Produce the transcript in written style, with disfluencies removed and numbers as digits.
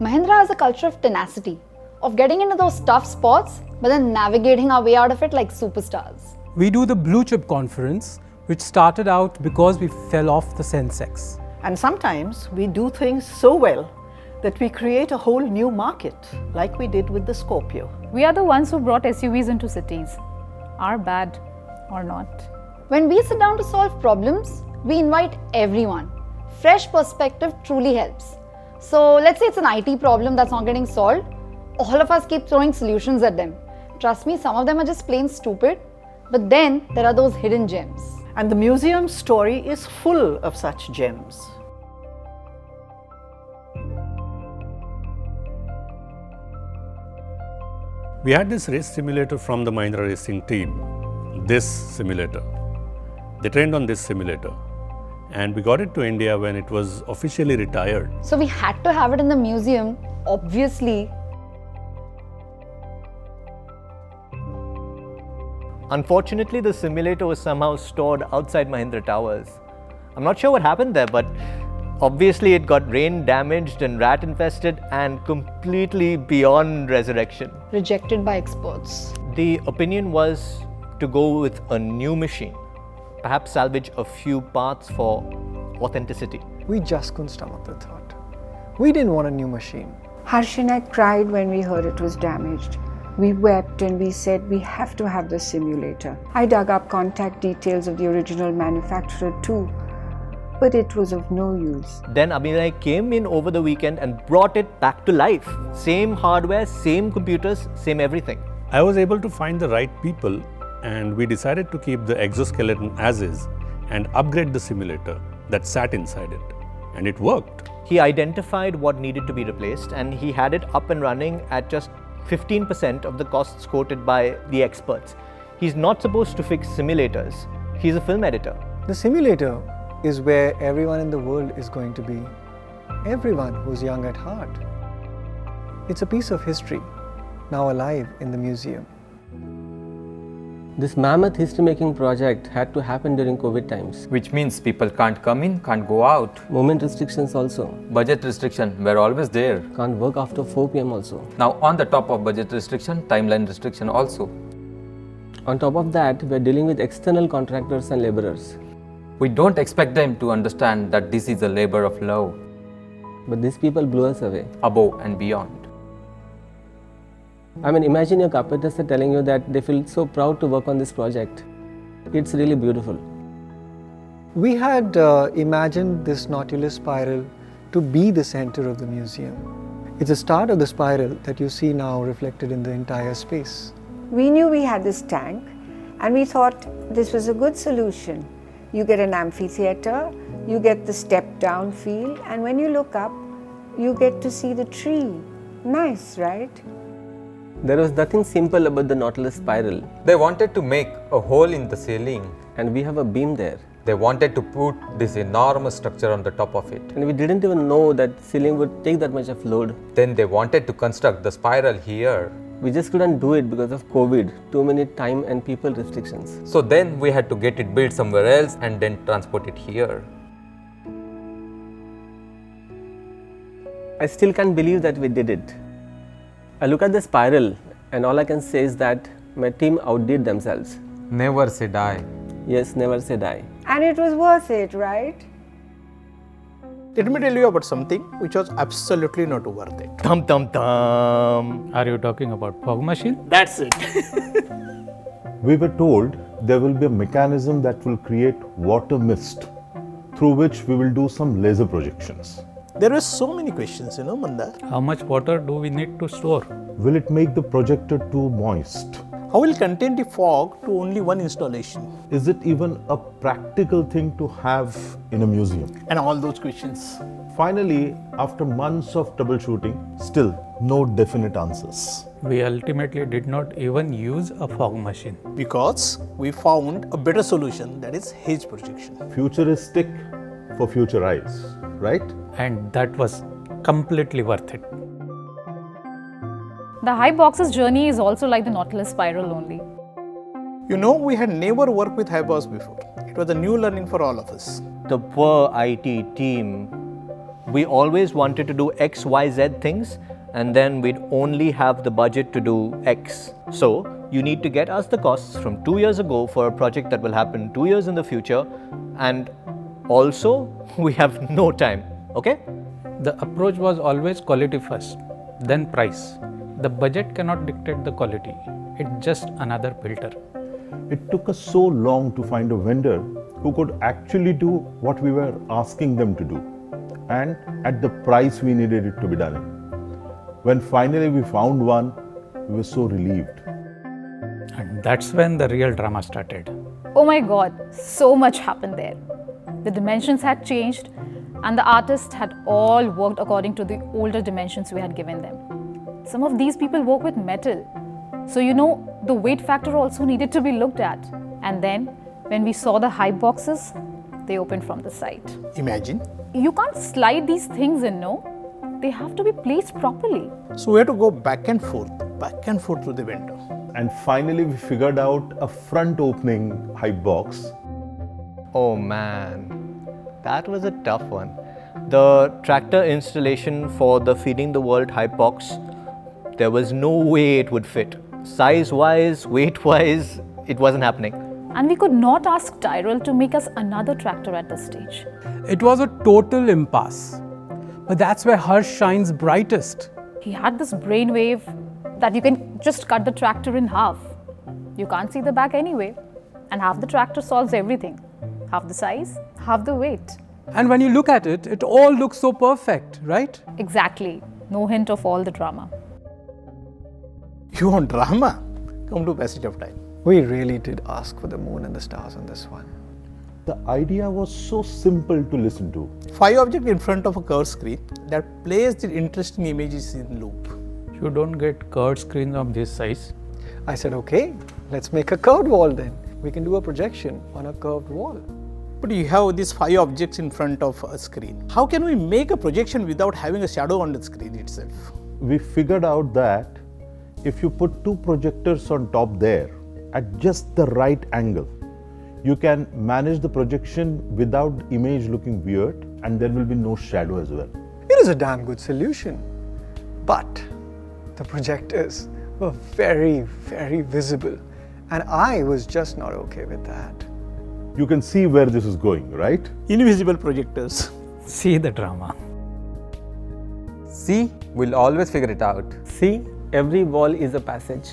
Mahindra has a culture of tenacity, of getting into those tough spots, but then navigating our way out of it like superstars. We do the Blue Chip Conference, which started out because we fell off the Sensex. And sometimes we do things so well that we create a whole new market, like we did with the Scorpio. We are the ones who brought SUVs into cities, are bad or not. When we sit down to solve problems, we invite everyone. Fresh perspective truly helps. So let's say it's an IT problem that's not getting solved. All of us keep throwing solutions at them. Trust me, some of them are just plain stupid. But then there are those hidden gems. And the museum's story is full of such gems. We had this race simulator from the Mahindra racing team, this simulator. They trained on this simulator and we got it to India when it was officially retired. So we had to have it in the museum, obviously. Unfortunately, the simulator was somehow stored outside Mahindra Towers. I'm not sure what happened there, but obviously it got rain damaged and rat infested and completely beyond resurrection. Rejected by experts. The opinion was to go with a new machine, perhaps salvage a few parts for authenticity. We just couldn't stomach the thought. We didn't want a new machine. Harsh and I cried when we heard it was damaged. We wept and we said we have to have the simulator. I dug up contact details of the original manufacturer too, but it was of no use. Then Abhinay came in over the weekend and brought it back to life. Same hardware, same computers, same everything. I was able to find the right people and we decided to keep the exoskeleton as is and upgrade the simulator that sat inside it. And it worked. He identified what needed to be replaced and he had it up and running at just 15% of the costs quoted by the experts. He's not supposed to fix simulators. He's a film editor. The simulator is where everyone in the world is going to be. Everyone who's young at heart. It's a piece of history, now alive in the museum. This mammoth history-making project had to happen during COVID times. Which means people can't come in, can't go out. Movement restrictions also. Budget restriction were always there. Can't work after 4 p.m. also. Now on the top of budget restriction, timeline restriction also. On top of that, we're dealing with external contractors and laborers. We don't expect them to understand that this is a labor of love. But these people blew us away. Above and beyond. I mean, imagine your carpenters are telling you that they feel so proud to work on this project. It's really beautiful. We had imagined this Nautilus spiral to be the center of the museum. It's the start of the spiral that you see now reflected in the entire space. We knew we had this tank and we thought this was a good solution. You get an amphitheater, you get the step down feel, and when you look up, you get to see the tree. Nice, right? There was nothing simple about the Nautilus spiral. They wanted to make a hole in the ceiling. And we have a beam there. They wanted to put this enormous structure on the top of it. And we didn't even know that ceiling would take that much of load. Then they wanted to construct the spiral here. We just couldn't do it because of COVID, too many time and people restrictions. So then we had to get it built somewhere else and then transport it here. I still can't believe that we did it. I look at the spiral and all I can say is that my team outdid themselves. Never say die. Yes, never say die. And it was worth it, right? Let me tell you about something which was absolutely not worth it. Thum thum thum. Are you talking about fog machine? That's it. We were told there will be a mechanism that will create water mist through which we will do some laser projections. There were so many questions, Mandar. How much water do we need to store? Will it make the projector too moist? How will contain the fog to only one installation? Is it even a practical thing to have in a museum? And all those questions. Finally, after months of troubleshooting, still no definite answers. We ultimately did not even use a fog machine. Because we found a better solution, that is haze projection. Futuristic for future eyes, right? And that was completely worth it. The high boxes journey is also like the Nautilus spiral only. We had never worked with high box before. It was a new learning for all of us. The poor IT team We always wanted to do X, Y, Z things, and then we'd only have the budget to do X. So you need to get us the costs from 2 years ago for a project that will happen 2 years in the future, and also we have no time, okay? The approach was always quality first, then price. The budget cannot dictate the quality. It's just another filter. It took us so long to find a vendor who could actually do what we were asking them to do, and at the price we needed it to be done in. When finally we found one, we were so relieved. And that's when the real drama started. Oh my god, so much happened there. The dimensions had changed and the artists had all worked according to the older dimensions we had given them. Some of these people work with metal. So the weight factor also needed to be looked at. And then when we saw the hype boxes, they opened from the side. Imagine. You can't slide these things in, no? They have to be placed properly. So we have to go back and forth to the vendor. And finally we figured out a front opening hype box. Oh man, that was a tough one. The tractor installation for the Feeding the World hype box, there was no way it would fit. Size-wise, weight-wise, it wasn't happening. And we could not ask Tyrell to make us another tractor at this stage. It was a total impasse. But that's where Harsh shines brightest. He had this brainwave that you can just cut the tractor in half. You can't see the back anyway. And half the tractor solves everything. Half the size, half the weight. And when you look at it, it all looks so perfect, right? Exactly. No hint of all the drama. You want drama? Come to Passage of Time. We really did ask for the moon and the stars on this one. The idea was so simple to listen to. 5 objects in front of a curved screen that plays the interesting images in loop. You don't get curved screens of this size. I said, okay, let's make a curved wall then. We can do a projection on a curved wall. But you have these 5 objects in front of a screen. How can we make a projection without having a shadow on the screen itself? We figured out that if you put 2 projectors on top there at just the right angle, you can manage the projection without the image looking weird, and there will be no shadow as well. It is a damn good solution. But the projectors were very, very visible, and I was just not okay with that. You can see where this is going, right? Invisible projectors. See the drama. See, we'll always figure it out. See, every wall is a passage.